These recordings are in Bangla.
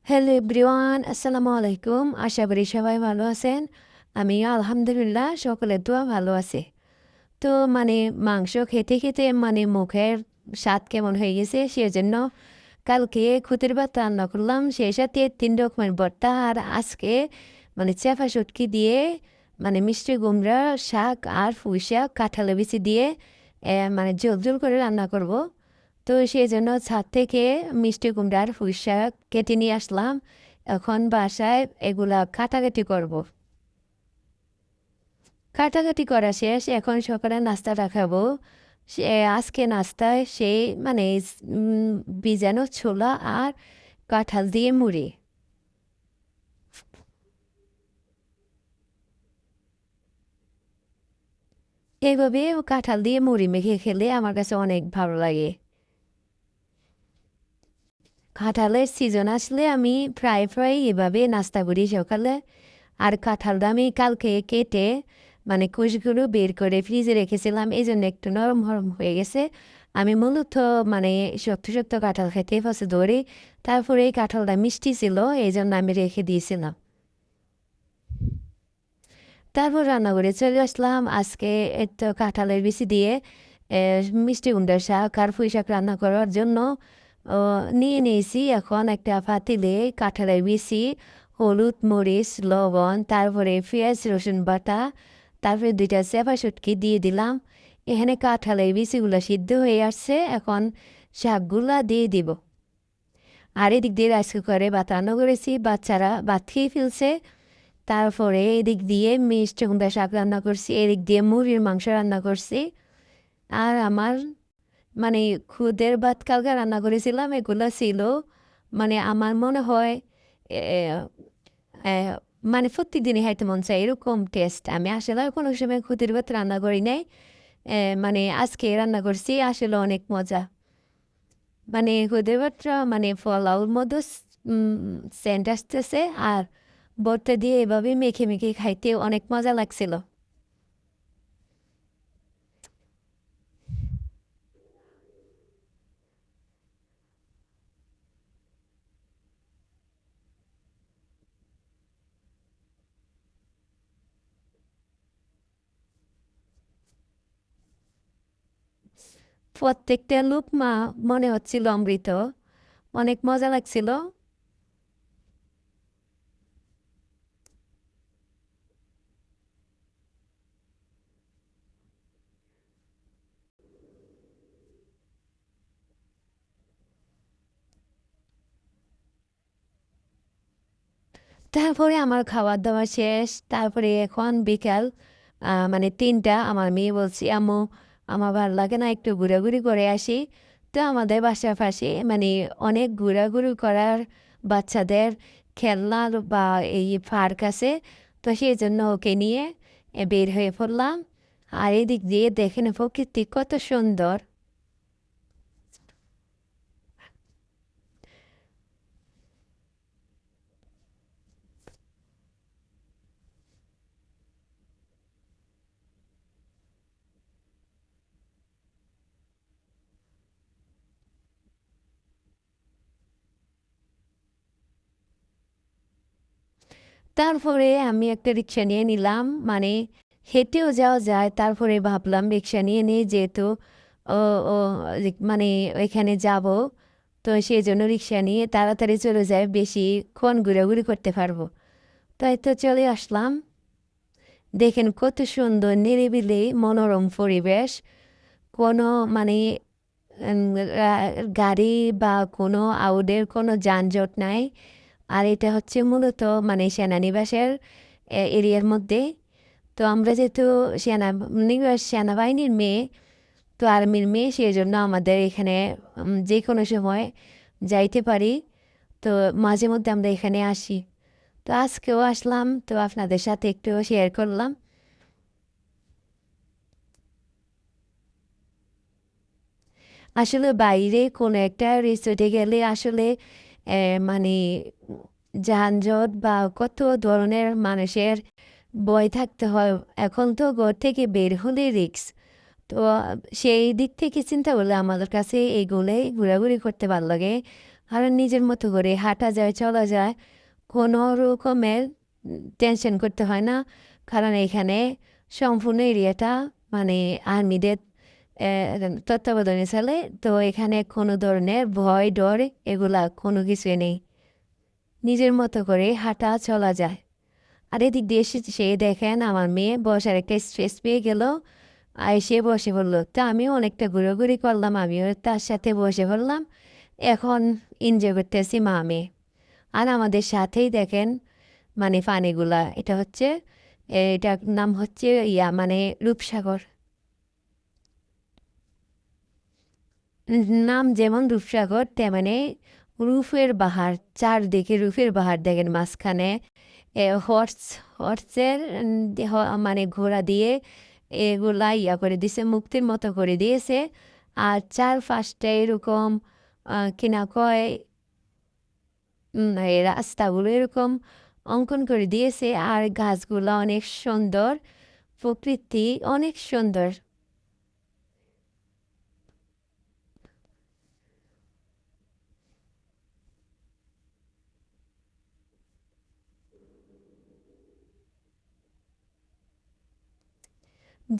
হ্যালো এভরিওয়ান, আসসালামু আলাইকুম। আশা করি সবাই ভালো আছেন। আমি আলহামদুলিল্লাহ সকলের দোয়া ভালো আছে। তো মাংস খেতে খেতে মুখের স্বাদ কেমন হয়ে গেছে, সেজন্য কালকে খুদের ভাত রান্না করলাম, সেই সাথে 3 রকমের ভর্তা। আর আজকে চেপা শুটকি দিয়ে মিষ্টি কুমড়া শাক আর পুঁই শাক কাঁঠালের বিচি দিয়ে ঝোল ঝোল করে রান্না করব। তো সেই জন্য ছাদ থেকে মিষ্টি কুমড়া আর পুঁই শাক কেটে নিয়ে আসলাম। এখন বাসায় এগুলা কাটাকাটি করব। কাটাকাটি করা শেষ, এখন সকালে নাস্তাটা খাবো। সে আজকে নাস্তায় সেই উম, ভিজানো ছোলা আর কাঁঠাল দিয়ে মুড়ি। এইভাবে কাঁঠাল দিয়ে মুড়ি মেখে খেলে আমার কাছে অনেক ভালো লাগে। কাঁঠালের সিজন আসলে আমি প্রায় প্রায় এভাবে নাস্তা করি সকালে। আর কাঁঠালটা আমি কালকে কেটে কুচগুলো বের করে ফ্রিজে রেখেছিলাম, এই জন্য একটু নরম নরম হয়ে গেছে। আমি মূলত শক্ত শক্ত কাঁঠাল খেতে পছন্দ করি। তারপরে এই কাঁঠালটা মিষ্টি ছিল, এই জন্য আমি রেখে দিয়েছিলাম। তারপর রান্না করে চলে আসলাম। আজকে একটু কাঁঠালের বিচি দিয়ে মিষ্টি কুমড়ার শাক আর পুঁই শাক রান্না করার জন্য নিয়ে নিয়েছি। এখন একটা পাতিলে কাঁঠালের বিচি, হলুদ মরিচ লবণ, তারপরে পেঁয়াজ রসুন বাটা, তারপরে 2টা চেপা শুটকি দিয়ে দিলাম। এখানে কাঁঠালের বিচিগুলো সিদ্ধ হয়ে আসছে, এখন শাকগুলা দিয়ে দিব। আর এদিক দিয়ে রাইস কুকারে ভাত রান্না করেছি, বাচ্চারা ভাত খেয়ে ফেলছে। তারপরে এদিক দিয়ে মিষ্টি কুমড়া শাক রান্না করছি, এদিক দিয়ে মুরগির মাংস রান্না করছি। আর আমার মানে খুদের ভাত কালকে রান্না করেছিলাম, এগুলো ছিল আমার মনে হয় এ, এ, প্রত্যেকদিনই খাইতে মন চাই এরকম টেস্ট। আমি আসলে আর কোনো সময় খুদের ভাত রান্না করি নাই। আজকে রান্না করছি, আসলে অনেক মজা। খুদের ভাতটা পোলাওর মতো সেন্ট আসতেছে, আর ভর্তা দিয়ে এভাবে মেখে মেখে খাইতে অনেক মজা লাগছিল। প্রত্যেকটা লুকমা মনে হচ্ছিল অমৃত, অনেক মজা লাগছিল। তারপরে আমার খাওয়ার দাওয়া শেষ। তারপরে এখন বিকাল 3টা। আমার মেয়ে বলছি, আম্মু আমার ভালো লাগে না, একটু ঘোরাঘুরি করে আসি। তো আমাদের বাসার পাশে অনেক ঘোরাঘুরি করার বাচ্চাদের খেলনার বা এই পার্ক আছে। তো সেই জন্য ওকে নিয়ে বের হয়ে পড়লাম। আর এদিক দিয়ে দেখেন প্রকৃতি কত সুন্দর। তারপরে আমি একটা রিক্সা নিয়ে নিলাম, হেঁটেও যাওয়া যায়। তারপরে ভাবলাম রিক্সা নিয়ে নিই, যেহেতু ও ও মানে ওইখানে যাব। তো সেই জন্য রিক্সা নিয়ে তাড়াতাড়ি চলে যায়, বেশিক্ষণ ঘোরাঘুরি করতে পারবো। তাই তো চলে আসলাম। দেখেন কত সুন্দর নিরিবিলি মনোরম পরিবেশ। কোনো মানে উম, গাড়ি বা কোনো আউটের কোনো যানজট নাই। আর এটা হচ্ছে মূলত সেনানিবাসের এরিয়ার মধ্যে। তো আমরা যেহেতু সেনাবাহিনীর মেয়ে, তো আর্মির মেয়ে, সেই জন্য আমাদের এখানে যে কোনো সময় যাইতে পারি। তো মাঝে মধ্যে আমরা এখানে আসি। তো আজকেও আসলাম, তো আপনাদের সাথে একটু শেয়ার করলাম। আসলে বাইরে কোনো একটা রিসোর্টে গেলে আসলে মানে যানজট বা কত ধরনের মানুষের ভয় থাকতে হয়। এখন তো ঘর থেকে বের হলে রিস্ক। তো সেই দিক থেকে চিন্তা করলে আমাদের কাছে এইগুলোই ঘোরাঘুরি করতে ভালো লাগে। কারণ নিজের মতো করে হাঁটা যায়, চলা যায়। কোনো রকমের টেনশন করতে হয় না। কারণ এখানে সম্পূর্ণ এরিয়াটা মানে আর্মিদের তত্ত্বাবধানে চলে। তো এখানে কোনো ধরনের ভয়, ডর এগুলা কোনো কিছুই নেই। নিজের মতো করে হাঁটা চলা যায়। আর এদিক দিয়ে সে দেখেন আমার মেয়ে বসার একটা স্ট্রেস পেয়ে গেল। আর সে বসে পড়লো। তো আমিও অনেকটা ঘোরাঘুরি করলাম। আমিও তার সাথে বসে পড়লাম। এখন এনজয় করতেছি মা মেয়ে। আর আমাদের সাথেই দেখেন মানে পানিগুলা এটা হচ্ছে এটার নাম হচ্ছে মানে রূপসাগর। নাম যেমন রূপসাগর তেমনি রূপের বাহার, চারদিকে রূপের বাহার দেখেন মাঝখানে হর্সের মানে ঘোড়া দিয়ে এগুলা করে দিছে, মুক্তির মতো করে দিয়েছে। আর চারপাশটা এরকম কিনা কয় এই রাস্তাগুলো এরকম অঙ্কন করে দিয়েছে। আর গাছগুলো অনেক সুন্দর, প্রকৃতি অনেক সুন্দর।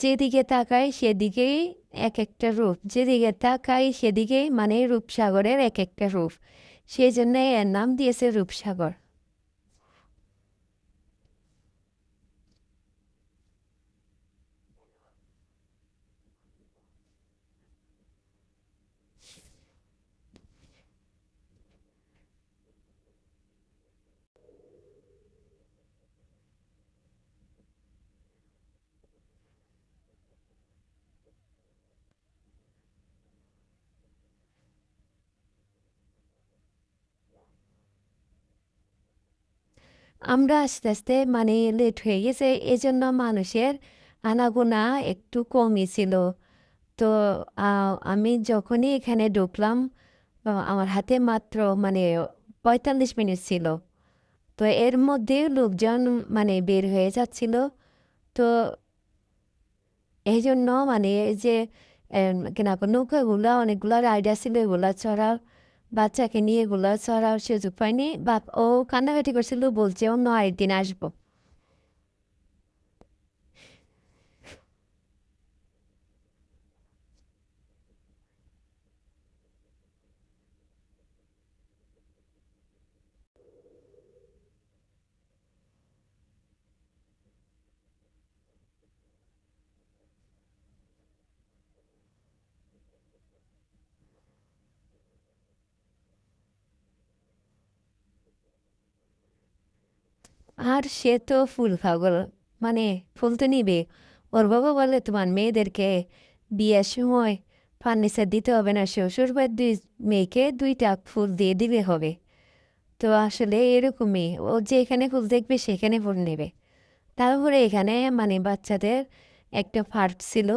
যেদিকে তাকাই সেদিকেই এক একটা রূপ, যেদিকে তাকাই সেদিকেই মানে রূপসাগরের এক একটা রূপ। সেই জন্য এর নাম দিয়েছে রূপসাগর। আমরা আস্তে আস্তে মানে লেট হয়ে গেছে, এজন্য মানুষের আনাগোনা একটু কমই ছিল। তো আমি যখনই এখানে ঢুকলাম আমার হাতে মাত্র মানে 45 মিনিট ছিল। তো এর মধ্যে লোকজন মানে বের হয়ে যাচ্ছিল। তো এই জন্য মানে এই যে কিনা নৌকাগুলা অনেকগুলো রাইড ছিল, এগুলা চড়ার বাচ্চাকে নিয়ে এগুলা চড়ার সুযোগ পাইনি। বাপ ও কান্নাকাটি করছিল, বলছে অন্য আরেকদিন আসবো। আর সে তো ফুল পাগল, মানে ফুল তো নিবে। ওর বাবা বলে তোমার মেয়েদেরকে বিয়ের সময় ফার্নিচার দিতে হবে না, শ্বশুর বাড়ির মেয়েকে 2টা ফুল দিয়ে দিলে হবে। তো আসলে এরকমই, ও যেখানে ফুল দেখবে সেখানে ফুল নেবে। তারপরে এখানে মানে বাচ্চাদের একটা পার্ক ছিল,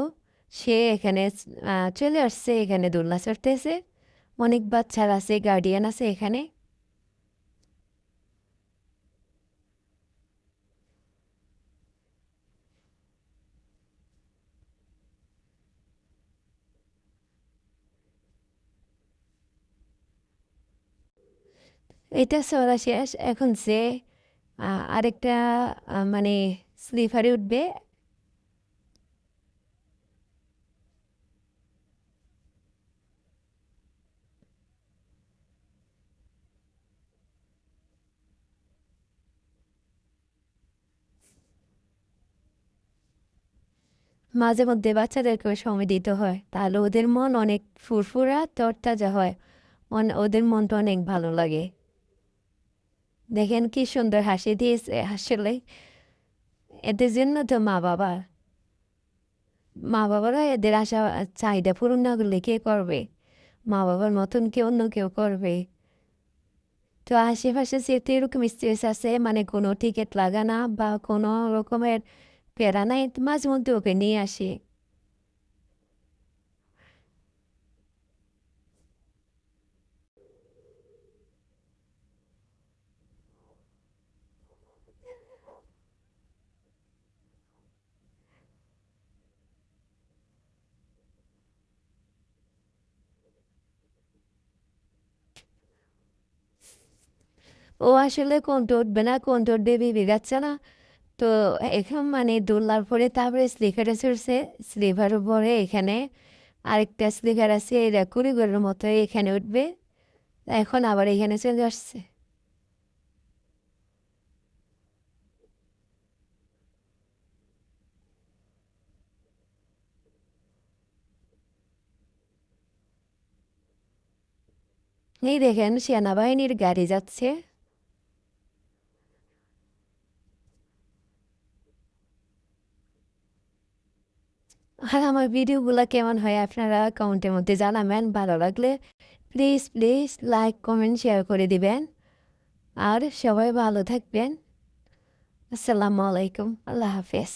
সে এখানে চলে আসছে, এখানে দোলনা চড়তেছে। অনেক বাচ্চারা আছে, গার্ডিয়ান আছে এখানে। এটা চলা শেষ, এখন যে আরেকটা মানে স্লিপারে উঠবে। মাঝে মধ্যে বাচ্চাদেরকেও সময় দিতে হয়, তাহলে ওদের মন অনেক ফুরফুরা তরতাজা হয়। ওদের মনটা অনেক ভালো লাগে। দেখেন কি সুন্দর হাসি দিয়েছে আসলে। এদের জন্য তো মা বাবারা এদের আশা চাহিদা পূরণ না করলে কে করবে? মা বাবার মতন কি অন্য কেউ করবে? তো আশেপাশে যেহেতু এরকম স্ট্রেস আছে, মানে কোনো টিকিট লাগা না বা কোনো রকমের প্যারা নাই, তো মাঝে মধ্যে ওকে নিয়ে আসি। ও আসলে কোনটা উঠবে না কোনটা উঠবে ভেবে যাচ্ছে না। তো এখন মানে দোলনার পরে তারপরে স্লিপারে চড়ছে। স্লিপার উপরে এখানে আরেকটা স্লিপার আছে, এটা কুড়িঘরের মতো এখানে উঠবে। এখন আবার এখানে চলে আসছে। এই দেখেন সেনাবাহিনীর গাড়ি যাচ্ছে। আর আমার ভিডিওগুলো কেমন হয় আপনারা কমেন্টের মধ্যে জানাবেন। ভালো লাগলে please please like comment share করে দিবেন। আর সবাই ভালো থাকবেন। আসসালামু আলাইকুম, আল্লাহ হাফেজ।